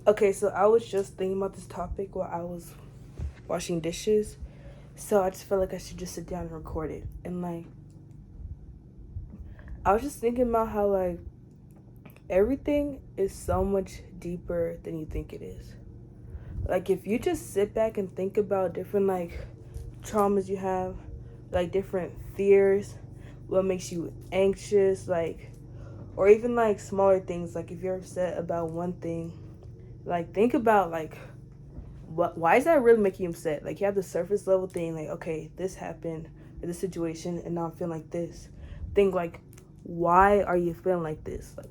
Okay, so I was just thinking about this topic while I was washing dishes. So I just felt like I should just sit down and record it. And like, I was just thinking about how like everything is so much deeper than you think it is. Like if you just sit back and think about different like traumas you have, like different fears, what makes you anxious, like or even like smaller things, like if you're upset about one thing, like think about like why is that really making you upset? Like you have the surface level thing, like okay, this happened in this situation, and now I'm feeling like this. Think like, why are you feeling like this? Like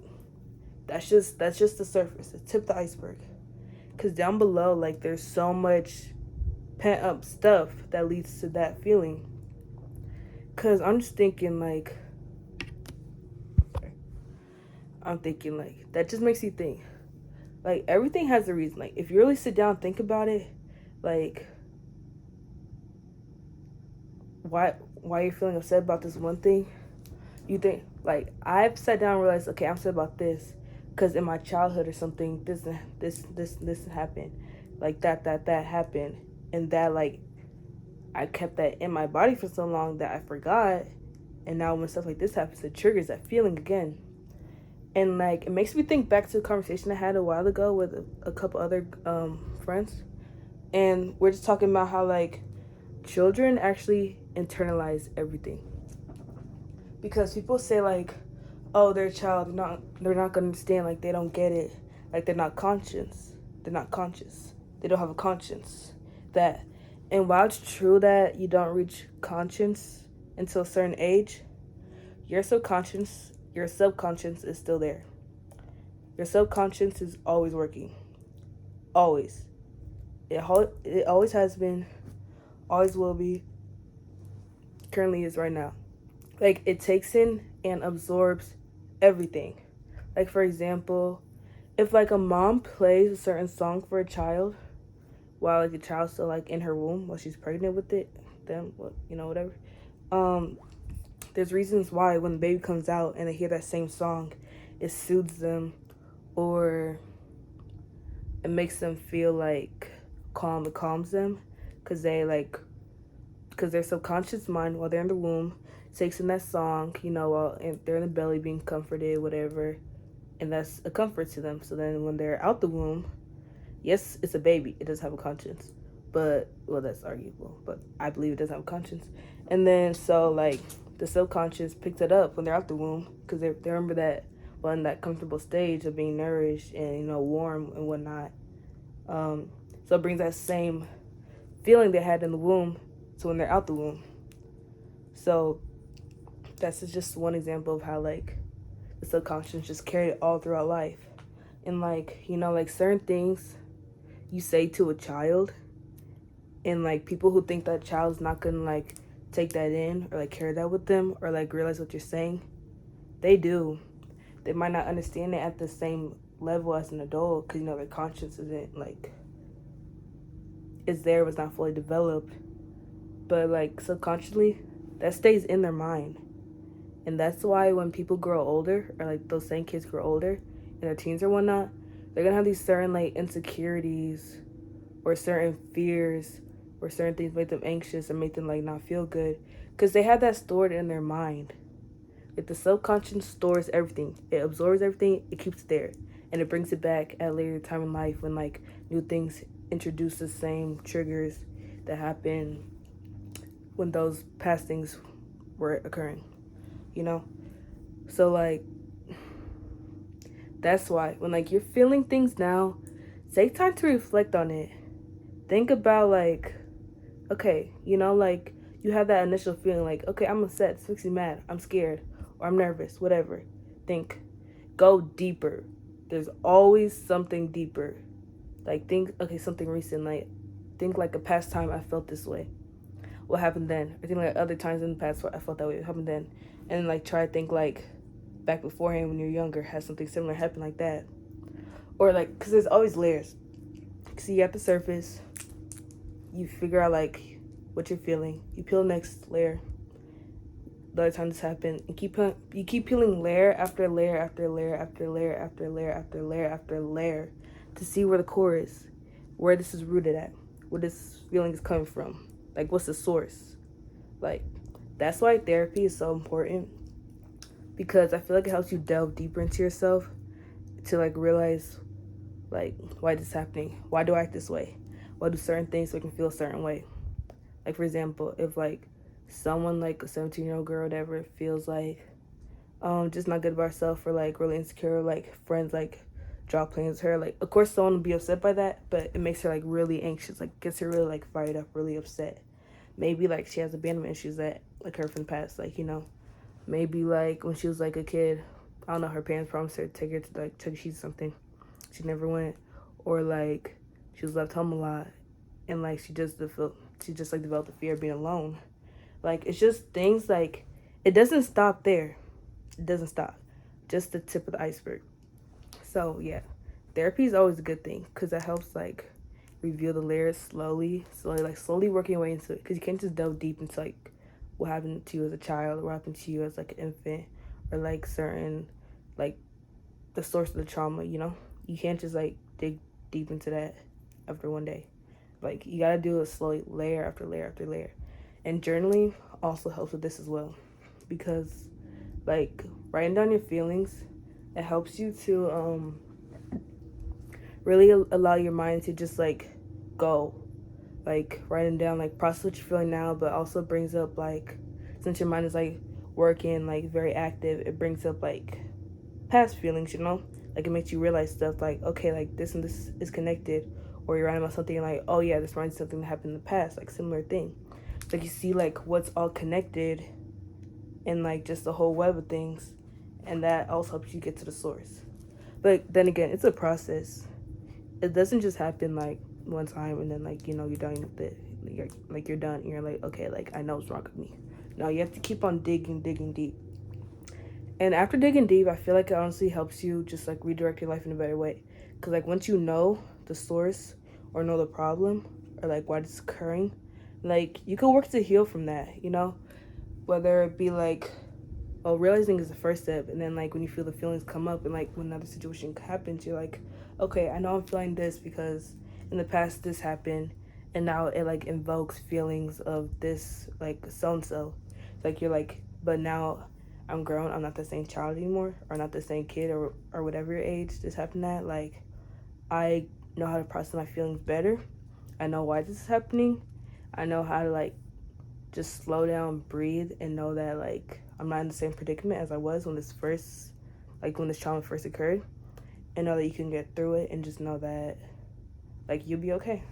that's just the surface, the tip of the iceberg. Cause down below, like there's so much pent up stuff that leads to that feeling. Cause I'm just thinking like, I'm thinking like that just makes you think. Like everything has a reason. Like if you really sit down and think about it, like why you're feeling upset about this one thing, you think like I've sat down and realized, okay, I'm upset about this because in my childhood or something, this happened, like that happened, and that like I kept that in my body for so long that I forgot, and now when stuff like this happens, it triggers that feeling again, and like it makes me think back to a conversation I had a while ago with a couple other friends, and we're just talking about how like children actually internalize everything because people say like, oh, they're a child, they're not gonna understand, like they don't get it, like they're not conscious, they don't have a conscience. That, and while it's true that you don't reach conscience until a certain age, your subconscious is still there. Your subconscious is always working, always. It always has been, always will be, currently is right now. Like it takes in and absorbs everything. Like for example, if like a mom plays a certain song for a child while like the child's still like in her womb while she's pregnant with it, then whatever. Um, there's reasons why when the baby comes out and they hear that same song, it soothes them or it makes them feel like calm. It calms them because because their subconscious mind while they're in the womb takes in that song, while they're in the belly being comforted, whatever, and that's a comfort to them. So then when they're out the womb, yes, it's a baby. It does have a conscience, but well, that's arguable. But I believe it does have a conscience. And then so like the subconscious picks it up when they're out the womb because they remember that well in that comfortable stage of being nourished and warm and whatnot. So it brings that same feeling they had in the womb to when they're out the womb. So that's just one example of how like the subconscious just carried all throughout life. And like, like certain things you say to a child and like people who think that child's not gonna like take that in or like carry that with them or like realize what you're saying, they do. They might not understand it at the same level as an adult because their conscience isn't like is there but it's not fully developed, but like subconsciously that stays in their mind. And that's why when people grow older, or like those same kids grow older in their teens or whatnot, they're gonna have these certain like insecurities or certain fears or certain things make them anxious or make them like not feel good because they have that stored in their mind. Like the subconscious stores everything, it absorbs everything, it keeps it there, and it brings it back at a later time in life when like new things introduce the same triggers that happen when those past things were occurring, you know? So like that's why when like you're feeling things now, take time to reflect on it. Think about like, okay, like you have that initial feeling like, okay, I'm upset, this makes me mad, I'm scared, or I'm nervous, whatever. Think, go deeper. There's always something deeper. Like think, okay, something recent, like think like a past time I felt this way. What happened then? I think like other times in the past where I felt that way. What happened then? And like try to think like back beforehand when you're younger, has something similar happen like that, or like because there's always layers. So you at the surface, you figure out like what you're feeling. You peel the next layer. The other time this happened, and you keep peeling layer after layer after layer after layer after layer after layer after layer to see where the core is, where this is rooted at, where this feeling is coming from. Like, what's the source? Like, that's why therapy is so important, because I feel like it helps you delve deeper into yourself to like realize like why this is happening. Why do I act this way? Why do certain things make me feel a certain way? Like, for example, if like someone like a 17-year-old girl or whatever feels like just not good about herself, or like really insecure, like friends like drop planes with her, like of course someone will be upset by that, but it makes her like really anxious, like gets her really like fired up, really upset. Maybe like she has abandonment issues that like her from the past, like, you know, maybe like when she was like a kid, I don't know, her parents promised her to take her to like Chuck E. Cheese or something, she never went. Or like she was left home a lot, and like she just like developed the fear of being alone. Like, it's just things like, it doesn't stop there. It doesn't stop. Just the tip of the iceberg. So yeah, therapy is always a good thing, because it helps like reveal the layers slowly working your way into it, because you can't just delve deep into like what happened to you as a child, or what happened to you as like an infant, or like certain like the source of the trauma, you know. You can't just like dig deep into that after one day. Like, you gotta do it slowly, layer after layer after layer. And journaling also helps with this as well, because like writing down your feelings, it helps you to really allow your mind to just like go, like writing down, like process what you're feeling now, but also brings up like, since your mind is like working like very active, it brings up like past feelings, you know. Like, it makes you realize stuff like, okay, like this and this is connected. Or you're writing about something like, oh yeah, this reminds me of something that happened in the past, like similar thing. It's like you see like what's all connected and like just the whole web of things, and that also helps you get to the source. But then again, it's a process. It doesn't just happen like one time and then like, you know, you're done with it. You're done and you're like, okay, like I know what's wrong with me. No, you have to keep on digging deep. And after digging deep, I feel like it honestly helps you just like redirect your life in a better way. Because like once you know the source, or know the problem, or like why it's occurring, like you can work to heal from that, you know? Whether it be like, well, realizing is the first step. And then like when you feel the feelings come up, and like when another situation happens, you're like, okay, I know I'm feeling this because in the past this happened. And now it like invokes feelings of this, like so-and-so. Like you're like, but now I'm grown, I'm not the same child anymore, or not the same kid, or whatever your age this happened at. Like, I know how to process my feelings better. I know why this is happening. I know how to like just slow down, breathe, and know that like I'm not in the same predicament as I was when when this trauma first occurred, and know that you can get through it, and just know that like you'll be okay.